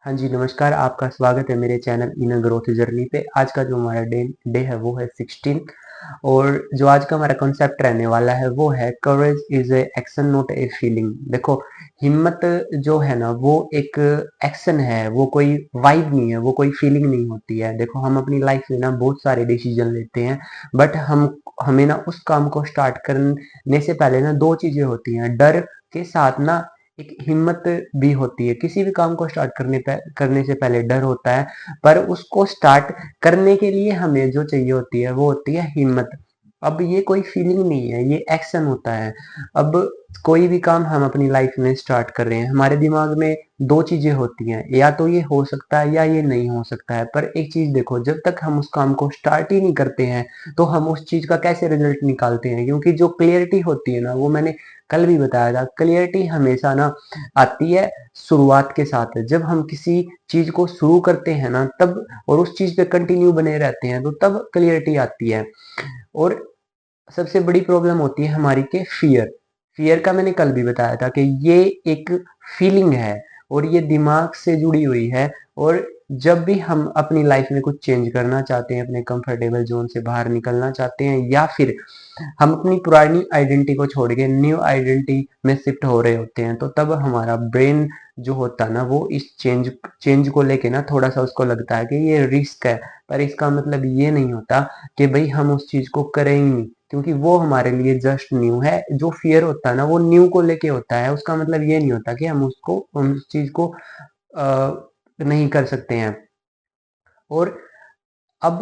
हाँ जी, नमस्कार, आपका स्वागत है मेरे चैनल इनर ग्रोथ जर्नी पे। आज का जो हमारा डे डे है वो है 16 और जो आज का हमारा कॉन्सेप्ट रहने वाला है वो है courage is a action not a feeling. देखो, हिम्मत जो है ना वो एक एक्शन है, वो कोई वाइब नहीं है, वो कोई फीलिंग नहीं होती है। देखो, हम अपनी लाइफ में ना बहुत सारे डिसीजन लेते हैं, बट हमें ना उस काम को स्टार्ट करने से पहले ना दो चीजें होती हैं। डर के साथ ना एक हिम्मत भी होती है। किसी भी काम को स्टार्ट करने से पहले डर होता है, पर उसको स्टार्ट करने के लिए हमें जो चाहिए होती है वो होती है हिम्मत। अब ये कोई फीलिंग नहीं है, ये एक्शन होता है। अब कोई भी काम हम अपनी लाइफ में स्टार्ट कर रहे हैं, हमारे दिमाग में दो चीजें होती हैं, या तो ये हो सकता है या ये नहीं हो सकता है। पर एक चीज देखो, जब तक हम उस काम को स्टार्ट ही नहीं करते हैं तो हम उस चीज का कैसे रिजल्ट निकालते हैं? क्योंकि जो क्लियरिटी होती है ना, वो मैंने कल भी बताया था, क्लियरिटी हमेशा ना आती है शुरुआत के साथ। जब हम किसी चीज को शुरू करते हैं ना तब, और उस चीज पे कंटिन्यू बने रहते हैं, तो तब क्लियरिटी आती है। और सबसे बड़ी प्रॉब्लम होती है हमारी के फियर। फियर का मैंने कल भी बताया था कि ये एक फीलिंग है और ये दिमाग से जुड़ी हुई है। और जब भी हम अपनी लाइफ में कुछ चेंज करना चाहते हैं, अपने कंफर्टेबल जोन से बाहर निकलना चाहते हैं, या फिर हम अपनी पुरानी आइडेंटिटी को छोड़ के न्यू आइडेंटिटी में शिफ्ट हो रहे होते हैं, तो तब हमारा ब्रेन जो होता है ना वो इस चेंज चेंज को लेके ना थोड़ा सा उसको लगता है कि ये रिस्क है। पर इसका मतलब ये नहीं होता कि भाई हम उस चीज को करें ही नहीं, क्योंकि वो हमारे लिए जस्ट न्यू है। जो फियर होता है ना वो न्यू को लेके होता है। उसका मतलब ये नहीं होता कि हम उस चीज को नहीं कर सकते हैं। और अब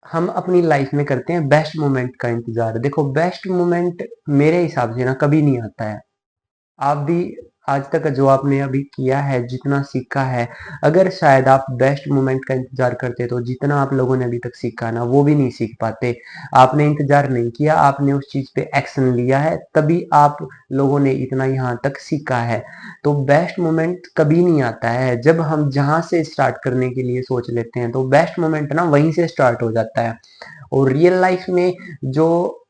हम अपनी लाइफ में करते हैं बेस्ट मोमेंट का इंतजार। देखो, बेस्ट मोमेंट मेरे हिसाब से ना कभी नहीं आता है। आप भी आज तक जो आपने अभी किया है, जितना सीखा है, अगर शायद आप बेस्ट मोमेंट का इंतजार करते तो जितना आप लोगों ने अभी तक सीखा ना वो भी नहीं सीख पाते। आपने इंतजार नहीं किया, आपने उस चीज पे एक्शन लिया है, तभी आप लोगों ने इतना यहाँ तक सीखा है। तो बेस्ट मोमेंट कभी नहीं आता है। जब हम जहां से स्टार्ट करने के लिए सोच लेते हैं तो बेस्ट मोमेंट ना वहीं से स्टार्ट हो जाता है। और रियल लाइफ में जो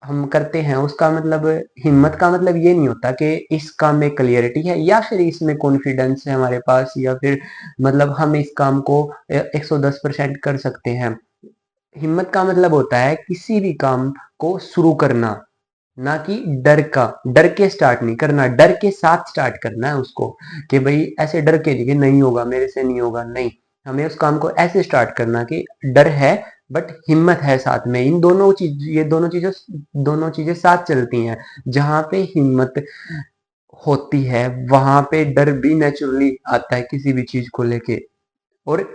हम करते हैं उसका मतलब, हिम्मत का मतलब ये नहीं होता कि इस काम में क्लियरिटी है या फिर इसमें कॉन्फिडेंस है हमारे पास, या फिर मतलब हम इस काम को 110% कर सकते हैं। हिम्मत का मतलब होता है किसी भी काम को शुरू करना, ना कि डर के स्टार्ट नहीं करना, डर के साथ स्टार्ट करना है उसको। कि भाई ऐसे डर के लिए नहीं होगा, मेरे से नहीं होगा, नहीं। हमें उस काम को ऐसे स्टार्ट करना कि डर है बट हिम्मत है साथ में। इन दोनों चीज ये दोनों चीजें साथ चलती हैं। जहां पे हिम्मत होती है वहां पे डर भी नेचुरली आता है किसी भी चीज को लेके। और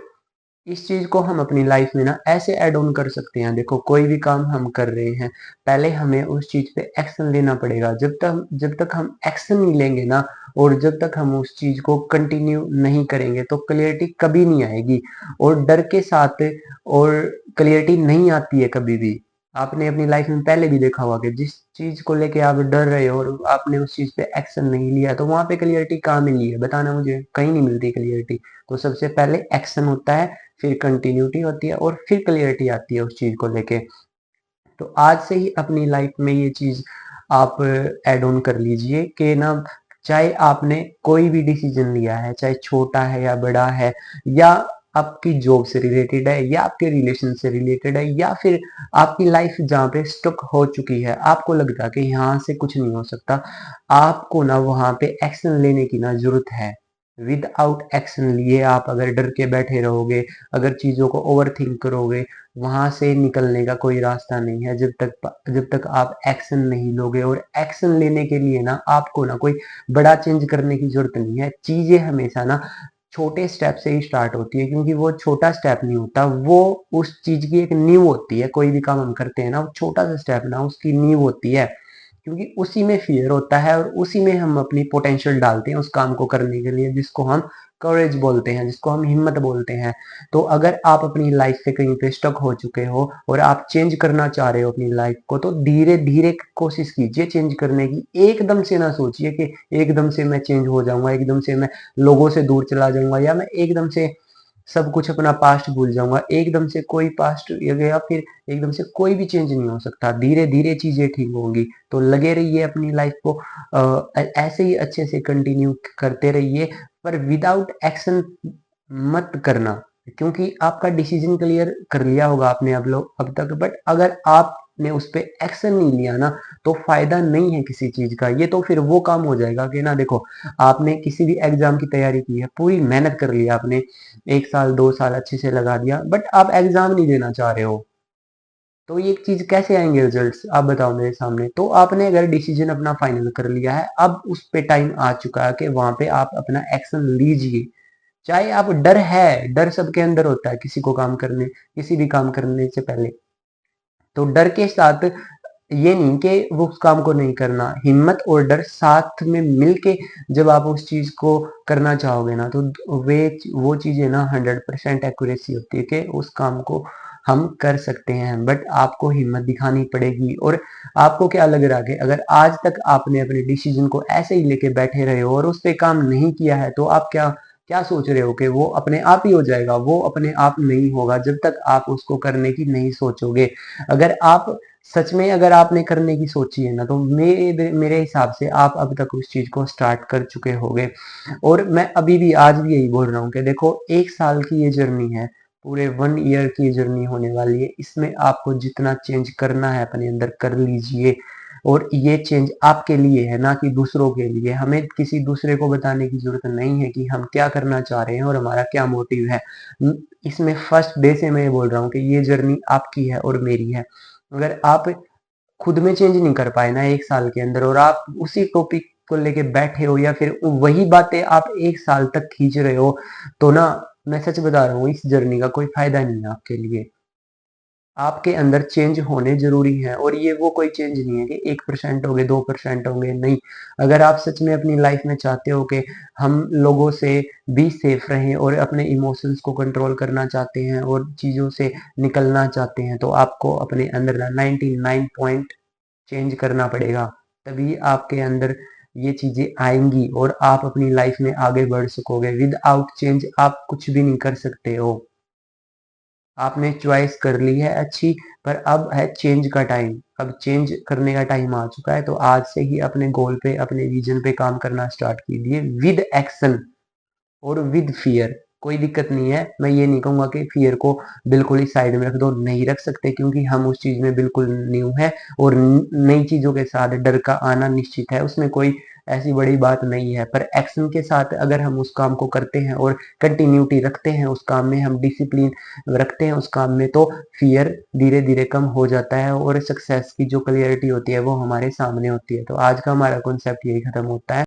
इस चीज को हम अपनी लाइफ में ना ऐसे ऐड ऑन कर सकते हैं। देखो, कोई भी काम हम कर रहे हैं, पहले हमें उस चीज पे एक्शन लेना पड़ेगा। जब तक हम एक्शन नहीं लेंगे ना, और जब तक हम उस चीज को कंटिन्यू नहीं करेंगे तो क्लियरिटी कभी नहीं आएगी। और डर के साथ और क्लियरिटी नहीं आती है कभी भी। आपने अपनी लाइफ में पहले भी देखा होगा कि जिस चीज को लेके आप डर रहे हो और आपने उस चीज पे एक्शन नहीं लिया, तो वहां पे क्लियरिटी कहाँ मिली है? बताना मुझे, कहीं नहीं मिलती क्लियरिटी। तो सबसे पहले एक्शन होता है, फिर कंटिन्यूटी होती है, और फिर क्लियरिटी आती है उस चीज को लेके। तो आज से ही अपनी लाइफ में ये चीज आप ऐड ऑन कर लीजिए कि ना, चाहे आपने कोई भी डिसीजन लिया है, चाहे छोटा है या बड़ा है, या आपकी जॉब से रिलेटेड है, या आपके रिलेशन से रिलेटेड है, या फिर आपकी लाइफ जहाँ पे स्टक हो चुकी है, आपको लगता है कि यहाँ से कुछ नहीं हो सकता, आपको ना वहां पे एक्शन लेने की ना जरूरत है। विदाउट एक्शन लिए आप अगर डर के बैठे रहोगे, अगर चीजों को ओवर थिंक करोगे, वहां से निकलने का कोई रास्ता नहीं है। जब तक आप एक्शन नहीं लोगे। और एक्शन लेने के लिए ना आपको ना कोई बड़ा चेंज करने की जरूरत नहीं है। चीजें हमेशा ना छोटे स्टेप से ही स्टार्ट होती है, क्योंकि वो छोटा स्टेप नहीं होता, वो उस चीज की एक नींव होती है। कोई भी काम हम करते हैं ना, वो छोटा सा स्टेप ना उसकी नींव होती है, क्योंकि उसी में फियर होता है और उसी में हम अपनी पोटेंशियल डालते हैं उस काम को करने के लिए, जिसको हम करेज बोलते हैं, जिसको हम हिम्मत बोलते हैं। तो अगर आप अपनी लाइफ पे कहीं पे स्टक हो चुके हो और आप चेंज करना चाह रहे हो अपनी लाइफ को, तो धीरे धीरे कोशिश कीजिए चेंज करने की। एकदम से ना सोचिए कि एकदम से मैं चेंज हो जाऊंगा, एकदम से मैं लोगों से दूर चला जाऊंगा, या मैं एकदम से सब कुछ अपना पास्ट भूल जाऊंगा। एकदम से कोई पास्ट या फिर एकदम से कोई भी चेंज नहीं हो सकता। धीरे धीरे चीजें ठीक होंगी। तो लगे रहिए अपनी लाइफ को ऐसे ही अच्छे से कंटिन्यू करते रहिए। पर विदाउट एक्शन मत करना, क्योंकि आपका डिसीजन क्लियर कर लिया होगा आपने अब तक, बट अगर आपने उस पे एक्शन नहीं लिया ना तो फायदा नहीं है किसी चीज का। ये तो फिर वो काम हो जाएगा कि ना, देखो आपने किसी भी एग्जाम की तैयारी की है, पूरी मेहनत कर ली आपने, 1 साल 2 साल अच्छे से लगा दिया, बट आप एग्जाम नहीं देना चाह रहे हो, तो ये चीज कैसे आएंगे रिजल्ट्स, आप बताओ मेरे सामने। तो आपने अगर डिसीजन अपना फाइनल कर लिया है, अब उस पे टाइम आ चुका है कि वहां पे आप अपना एक्शन लीजिए। चाहे आप, डर है, डर सबके अंदर होता है किसी को काम करने, किसी भी काम करने से पहले, तो डर के साथ ये नहीं कि वो उस काम को नहीं करना, हिम्मत और डर साथ में मिलके जब आप उस चीज को करना चाहोगे ना, तो वे वो चीजें ना 100% एक्यूरेसी होती है कि उस काम को हम कर सकते हैं, बट आपको हिम्मत दिखानी पड़ेगी। और आपको क्या लग रहा है कि अगर आज तक आपने अपने डिसीजन को ऐसे ही लेके बैठे रहे हो और उस पे काम नहीं किया है, तो आप क्या क्या सोच रहे हो कि वो अपने आप ही हो जाएगा? वो अपने आप नहीं होगा जब तक आप उसको करने की नहीं सोचोगे। अगर आप सच में, अगर आपने करने की सोची है ना, तो मेरे मेरे हिसाब से आप अब तक उस चीज को स्टार्ट कर चुके होगे। और मैं अभी भी आज भी यही बोल रहा हूँ कि देखो, 1 साल की ये जर्नी है, पूरे 1 ईयर की जर्नी होने वाली है, इसमें आपको जितना चेंज करना है अपने अंदर कर लीजिए। और ये चेंज आपके लिए है, ना कि दूसरों के लिए। हमें किसी दूसरे को बताने की जरूरत नहीं है कि हम क्या करना चाह रहे हैं और हमारा क्या मोटिव है। इसमें फर्स्ट डे से मैं ये बोल रहा हूँ कि ये जर्नी आपकी है और मेरी है। अगर आप खुद में चेंज नहीं कर पाए ना 1 साल के अंदर, और आप उसी टॉपिक को लेके बैठे हो या फिर वही बातें आप 1 साल तक खींच रहे हो, तो ना, मैं सच बता रहा हूँ, इस जर्नी का कोई फायदा नहीं है आपके लिए। आपके अंदर चेंज होने जरूरी है, और ये वो कोई चेंज नहीं है कि 1% होंगे, 2% होंगे, नहीं। अगर आप सच में अपनी लाइफ में चाहते हो कि हम लोगों से भी सेफ रहें और अपने इमोशंस को कंट्रोल करना चाहते हैं और चीजों से निकलना चाहते हैं, तो आपको अपने अंदर 99 पॉइंट चेंज करना पड़ेगा। तभी आपके अंदर ये चीजें आएंगी और आप अपनी लाइफ में आगे बढ़ सकोगे। विदाउट चेंज आप कुछ भी नहीं कर सकते हो। आपने चॉइस कर ली है अच्छी, पर अब है चेंज का टाइम। अब चेंज करने का टाइम आ चुका है, तो आज से ही अपने गोल पे, अपने विजन पे काम करना स्टार्ट कीजिए, विद एक्शन और विद फियर। कोई दिक्कत नहीं है, मैं ये नहीं कहूंगा कि फियर को बिल्कुल ही साइड में रख दो, नहीं रख सकते, क्योंकि हम उस चीज में बिल्कुल न्यू है। और नई चीजों के साथ डर का आना निश्चित है, उसमें कोई ऐसी बड़ी बात नहीं है। पर एक्शन के साथ अगर हम उस काम को करते हैं और कंटिन्यूटी रखते हैं उस काम में, हम डिसिप्लिन रखते हैं उस काम में, तो फियर धीरे धीरे कम हो जाता है और सक्सेस की जो क्लियरिटी होती है वो हमारे सामने होती है। तो आज का हमारा कॉन्सेप्ट यही खत्म होता है।